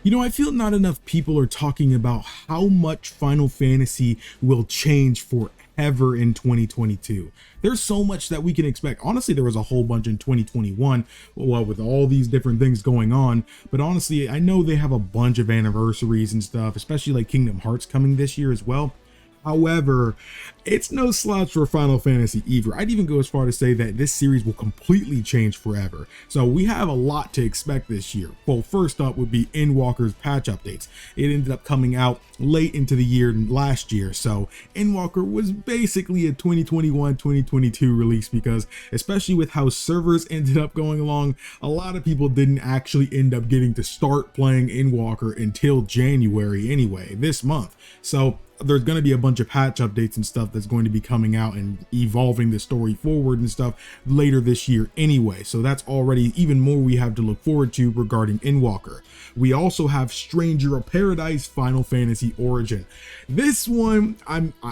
You know, I feel not enough people are talking about how much Final Fantasy will change forever in 2022. There's so much that we can expect. Honestly, there was a whole bunch in 2021, well, with all these different things going on. But honestly, I know they have a bunch of anniversaries and stuff, especially like Kingdom Hearts coming this year as well. However, it's no slouch for Final Fantasy either. I'd even go as far to say that this series will completely change forever. So we have a lot to expect this year. Well, first up would be Endwalker's patch updates. It ended up coming out late into the year last year. So Endwalker was basically a 2021-2022 release because, especially with how servers ended up going along, a lot of people didn't actually end up getting to start playing Endwalker until January anyway, this month. So there's going to be a bunch of patch updates and stuff that's going to be coming out and evolving the story forward and stuff later this year anyway. So that's already even more we have to look forward to regarding Endwalker. We also have Stranger of Paradise Final Fantasy Origin. This one,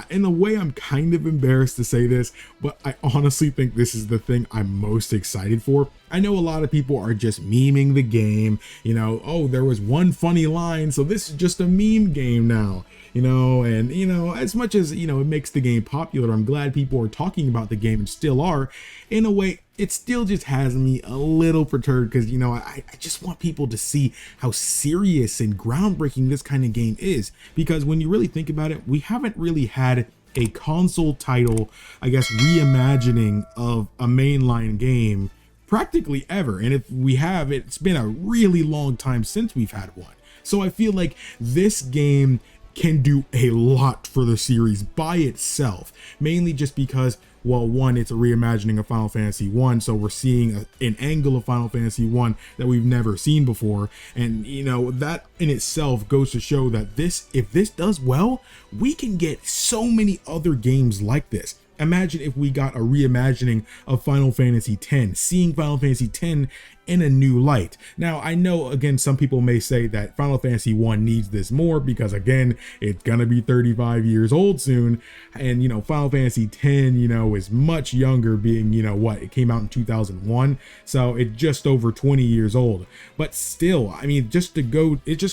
in a way, I'm kind of embarrassed to say this, but I honestly think this is the thing I'm most excited for. I know a lot of people are just memeing the game, you know, oh, there was one funny line, so this is just a meme game now. You know, and you know, as much as, you know, it makes the game popular, I'm glad people are talking about the game and still are. In a way, it still just has me a little perturbed because, you know, I just want people to see how serious and groundbreaking this kind of game is. Because when you really think about it, we haven't really had a console title, I guess, reimagining of a mainline game practically ever. And if we have, it's been a really long time since we've had one. So I feel like this game can do a lot for the series by itself, mainly just because, well, one, it's a reimagining of Final Fantasy 1, so we're seeing an angle of Final Fantasy 1 that we've never seen before. And you know, that in itself goes to show that if this does well, we can get so many other games like this. Imagine if we got a reimagining of Final Fantasy X, seeing Final Fantasy X in a new light. Now, I know, again, some people may say that Final Fantasy 1 needs this more because, again, it's gonna be 35 years old soon. And, you know, Final Fantasy X, you know, is much younger, being, you know, what, it came out in 2001. So it's just over 20 years old. But still, I mean, it just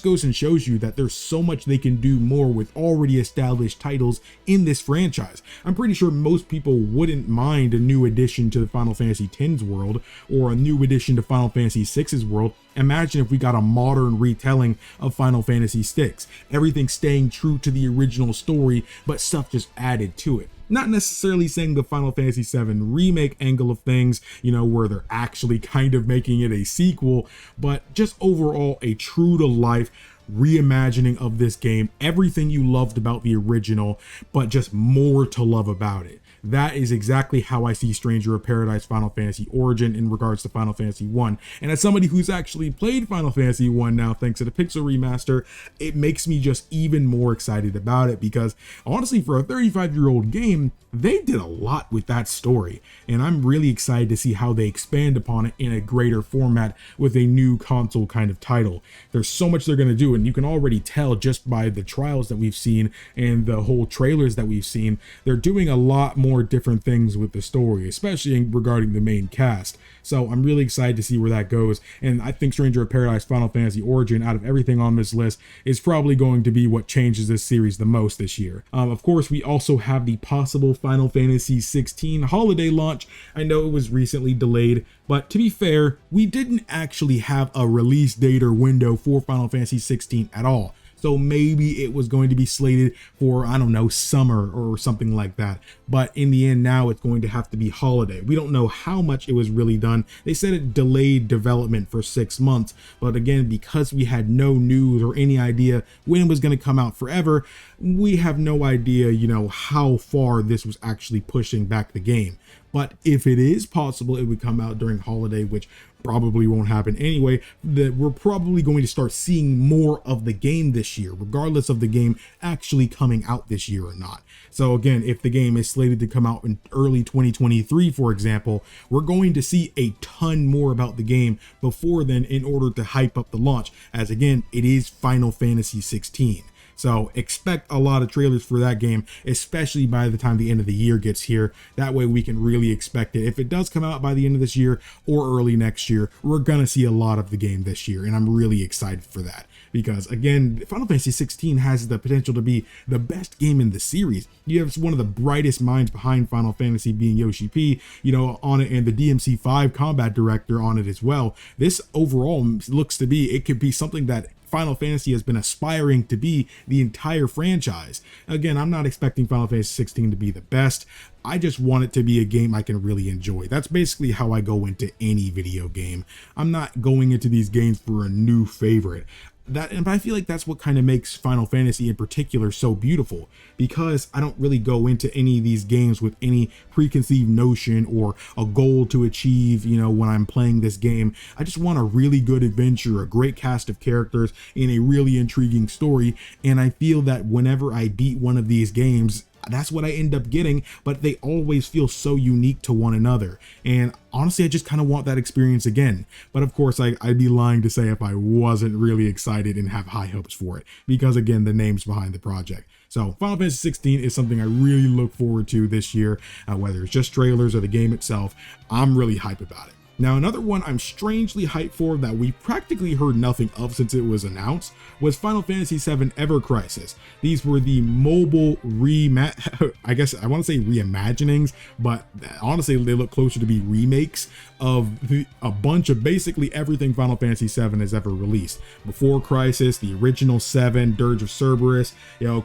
goes and shows you that there's so much they can do more with already established titles in this franchise. I'm pretty sure most people wouldn't mind a new addition to the Final Fantasy X's world or a new addition to Final Fantasy VI's world. Imagine if we got a modern retelling of Final Fantasy VI, everything staying true to the original story, but stuff just added to it. Not necessarily saying the Final Fantasy VII remake angle of things, you know, where they're actually kind of making it a sequel, but just overall a true to life reimagining of this game, everything you loved about the original, but just more to love about it. That is exactly how I see Stranger of Paradise Final Fantasy Origin in regards to Final Fantasy 1. And as somebody who's actually played Final Fantasy 1 now, thanks to the Pixel remaster, it makes me just even more excited about it because honestly, for a 35-year-old game, they did a lot with that story. And I'm really excited to see how they expand upon it in a greater format with a new console kind of title. There's so much they're going to do, and you can already tell just by the trials that we've seen and the whole trailers that we've seen, they're doing a lot more different things with the story, especially regarding the main cast. So I'm really excited to see where that goes. And I think Stranger of Paradise Final Fantasy Origin, out of everything on this list, is probably going to be what changes this series the most this year. Of course, we also have the possible Final Fantasy 16 holiday launch. I know it was recently delayed, but to be fair, we didn't actually have a release date or window for Final Fantasy 16 at all. So maybe it was going to be slated for, I don't know, summer or something like that. But in the end, now it's going to have to be holiday. We don't know how much it was really done. They said it delayed development for 6 months. But again, because we had no news or any idea when it was going to come out forever, we have no idea, you know, how far this was actually pushing back the game. But if it is possible it would come out during holiday, which probably won't happen anyway, that we're probably going to start seeing more of the game this year, regardless of the game actually coming out this year or not. So again, if the game is slated to come out in early 2023, for example, we're going to see a ton more about the game before then in order to hype up the launch, as again, it is Final Fantasy 16. So expect a lot of trailers for that game, especially by the time the end of the year gets here. That way we can really expect it. If it does come out by the end of this year or early next year, we're going to see a lot of the game this year, and I'm really excited for that. because again, Final Fantasy 16 has the potential to be the best game in the series. You have one of the brightest minds behind Final Fantasy being Yoshi P, on it, and the DMC5 combat director on it as well. This overall looks to be, it could be something that Final Fantasy has been aspiring to be the entire franchise. Again, I'm not expecting Final Fantasy 16 to be the best. I just want it to be a game I can really enjoy. That's basically how I go into any video game. I'm not going into these games for a new favorite. And I feel like that's what kind of makes Final Fantasy in particular so beautiful, because I don't really go into any of these games with any preconceived notion or a goal to achieve, when I'm playing this game. I just want a really good adventure, a great cast of characters, and a really intriguing story. And I feel that whenever I beat one of these games, that's what I end up getting, but they always feel so unique to one another. And honestly, I just kind of want that experience again. But of course, I'd be lying to say if I wasn't really excited and have high hopes for it, because again, the name's behind the project. So Final Fantasy 16 is something I really look forward to this year, whether it's just trailers or the game itself. I'm really hyped about it. Now, another one I'm strangely hyped for that we practically heard nothing of since it was announced was Final Fantasy VII Ever Crisis. These were the mobile I guess I want to say reimaginings, but honestly, they look closer to be remakes of a bunch of basically everything Final Fantasy VII has ever released. Before Crisis, the original 7, Dirge of Cerberus,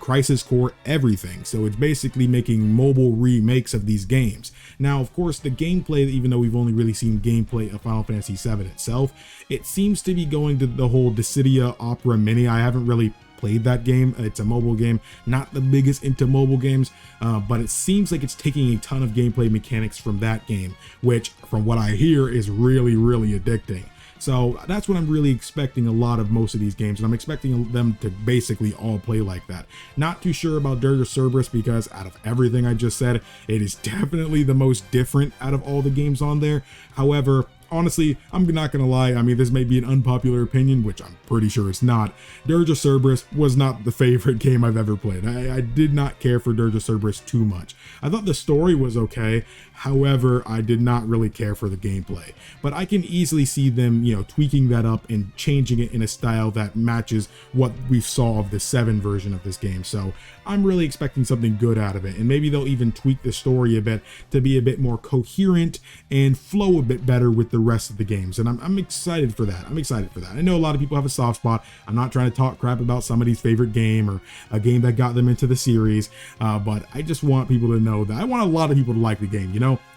Crisis Core, everything. So it's basically making mobile remakes of these games. Now, of course, the gameplay, even though we've only really seen gameplay of Final Fantasy VII itself, it seems to be going to the whole Dissidia Opera Mini. I haven't really played that game. It's a mobile game, not the biggest into mobile games, but it seems like it's taking a ton of gameplay mechanics from that game, which from what I hear is really, really addicting. So that's what I'm really expecting a lot of most of these games, and I'm expecting them to basically all play like that. Not too sure about Dirge of Cerberus, because out of everything I just said, it is definitely the most different out of all the games on there. However, honestly, I'm not gonna lie, I mean, this may be an unpopular opinion, which I'm pretty sure it's not. Dirge of Cerberus was not the favorite game I've ever played. I did not care for Dirge of Cerberus too much. I thought the story was okay, however, I did not really care for the gameplay. But I can easily see them, tweaking that up and changing it in a style that matches what we saw of the 7 version of this game. So I'm really expecting something good out of it, and maybe they'll even tweak the story a bit to be a bit more coherent and flow a bit better with the rest of the games, and I'm excited for that. I know a lot of people have a soft spot. I'm not trying to talk crap about somebody's favorite game or a game that got them into the series, but I just want people to know that I want a lot of people to like the game.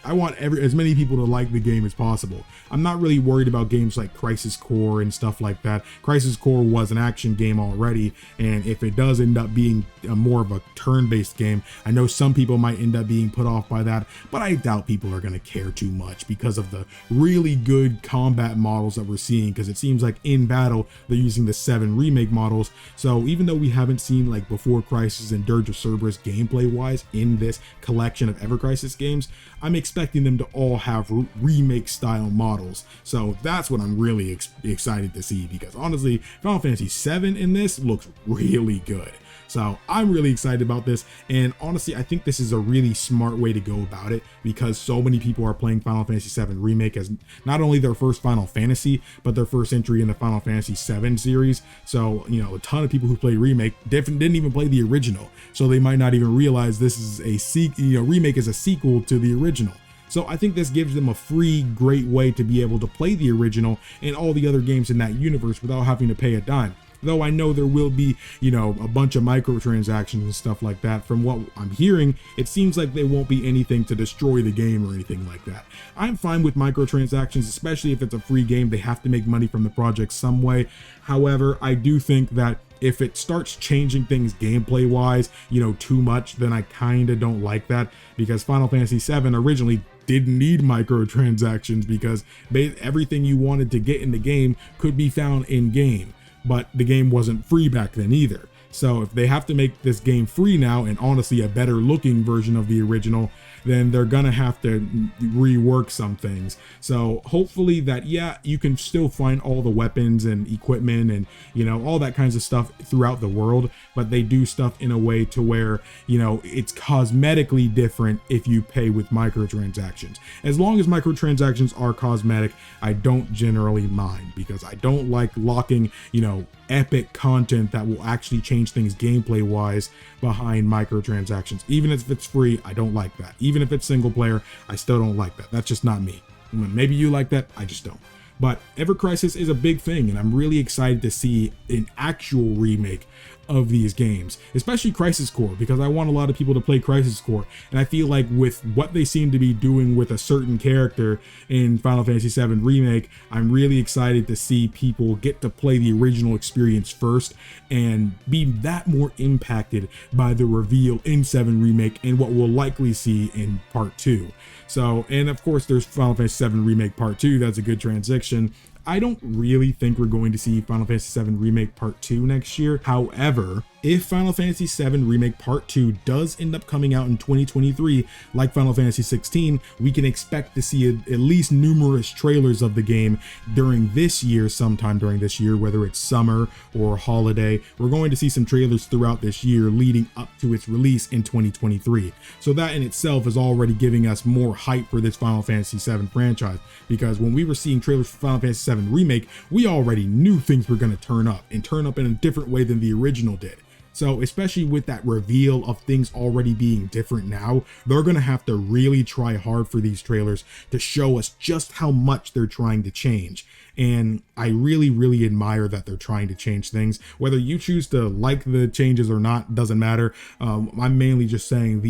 I want as many people to like the game as possible. I'm not really worried about games like Crisis Core and stuff like that. Crisis Core was an action game already, and if it does end up being more of a turn-based game, I know some people might end up being put off by that, but I doubt people are going to care too much because of the really good combat models that we're seeing, because it seems like in battle they're using the 7 remake models. So even though we haven't seen like Before Crisis and Dirge of Cerberus gameplay wise in this collection of Ever Crisis games, I'm expecting them to all have remake style models. So that's what I'm really excited to see, because honestly, Final Fantasy 7 in this looks really good. So I'm really excited about this, and honestly, I think this is a really smart way to go about it, because so many people are playing Final Fantasy VII Remake as not only their first Final Fantasy, but their first entry in the Final Fantasy VII series. So, a ton of people who play Remake didn't even play the original, so they might not even realize this is a Remake is a sequel to the original. So I think this gives them a free, great way to be able to play the original and all the other games in that universe without having to pay a dime. Though I know there will be, a bunch of microtransactions and stuff like that. From what I'm hearing, it seems like there won't be anything to destroy the game or anything like that. I'm fine with microtransactions, especially if it's a free game. They have to make money from the project some way. However, I do think that if it starts changing things gameplay wise, too much, then I kind of don't like that, because Final Fantasy VII originally didn't need microtransactions, because everything you wanted to get in the game could be found in game. But the game wasn't free back then either. So if they have to make this game free now, and honestly a better looking version of the original, then they're gonna have to rework some things. So hopefully that, yeah, you can still find all the weapons and equipment and, you know, all that kinds of stuff throughout the world, but they do stuff in a way to where, you know, it's cosmetically different if you pay with microtransactions. As long as microtransactions are cosmetic, I don't generally mind, because I don't like locking, you know, epic content that will actually change things gameplay wise behind microtransactions. Even if it's free, I don't like that. Even if it's single player, I still don't like that. That's just not me. Maybe you like that, I just don't. But Ever Crisis is a big thing, and I'm really excited to see an actual remake of these games, especially Crisis Core, because I want a lot of people to play Crisis Core, and I feel like with what they seem to be doing with a certain character in Final Fantasy VII Remake, I'm really excited to see people get to play the original experience first and be that more impacted by the reveal in 7 Remake and what we'll likely see in Part 2. So, and of course there's Final Fantasy VII Remake Part 2, that's a good transition. I don't really think we're going to see Final Fantasy VII Remake Part 2 next year. However, if Final Fantasy VII Remake Part 2 does end up coming out in 2023, like Final Fantasy 16, we can expect to see at least numerous trailers of the game during this year, sometime during this year, whether it's summer or holiday. We're going to see some trailers throughout this year leading up to its release in 2023. So that in itself is already giving us more hype for this Final Fantasy VII franchise, because when we were seeing trailers for Final Fantasy VII Remake, we already knew things were going to turn up in a different way than the original did. So especially with that reveal of things already being different now, they're going to have to really try hard for these trailers to show us just how much they're trying to change. And I really, really admire that they're trying to change things. Whether you choose to like the changes or not, doesn't matter. I'm mainly just saying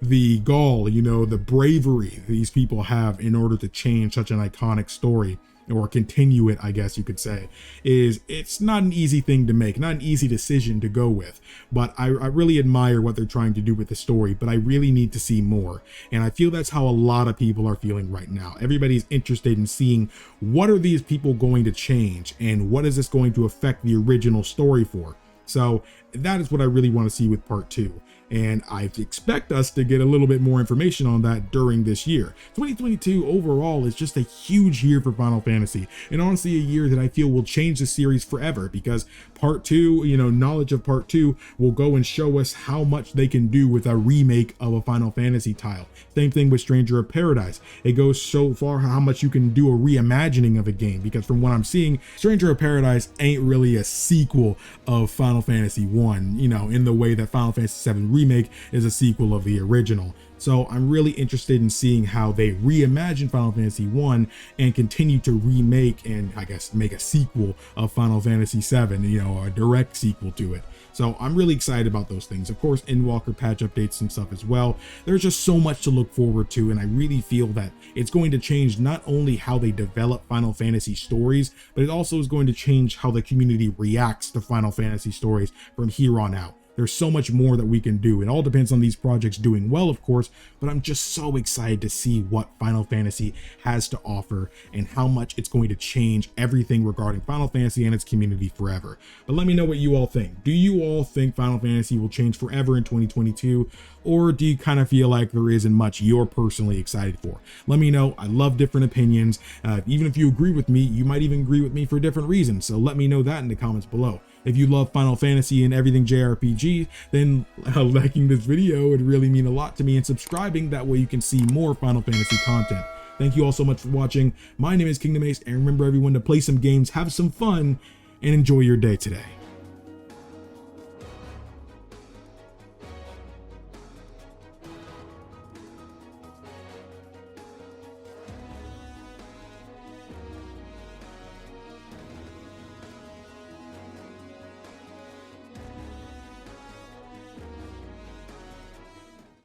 the gall, you know, the bravery these people have in order to change such an iconic story, or continue it, I guess you could say, it's not an easy thing to make, not an easy decision to go with. But I really admire what they're trying to do with the story, but I really need to see more. And I feel that's how a lot of people are feeling right now. Everybody's interested in seeing what are these people going to change and what is this going to affect the original story for. So that is what I really want to see with Part 2. And I expect us to get a little bit more information on that during this year. 2022 overall is just a huge year for Final Fantasy, and honestly a year that I feel will change the series forever, because Part 2, you know, knowledge of Part 2 will go and show us how much they can do with a remake of a Final Fantasy title. Same thing with Stranger of Paradise. It goes so far how much you can do a reimagining of a game, because from what I'm seeing, Stranger of Paradise ain't really a sequel of Final Fantasy 1, you know, in the way that Final Fantasy VII Remake is a sequel of the original. So I'm really interested in seeing how they reimagine Final Fantasy 1 and continue to remake and I guess make a sequel of Final Fantasy 7, you know, a direct sequel to it. So I'm really excited about those things. Of course, Endwalker patch updates and stuff as well. There's just so much to look forward to, and I really feel that it's going to change not only how they develop Final Fantasy stories, but it also is going to change how the community reacts to Final Fantasy stories from here on out. There's so much more that we can do. It all depends on these projects doing well, of course, but I'm just so excited to see what Final Fantasy has to offer and how much it's going to change everything regarding Final Fantasy and its community forever. But let me know what you all think. Do you all think Final Fantasy will change forever in 2022? Or do you kind of feel like there isn't much you're personally excited for? Let me know. I love different opinions. Even if you agree with me, you might even agree with me for different reasons. So let me know that in the comments below. If you love Final Fantasy and everything JRPG, then liking this video would really mean a lot to me, and subscribing, that way you can see more Final Fantasy content. Thank you all so much for watching. My name is KingdomAce, and remember everyone to play some games, have some fun, and enjoy your day today.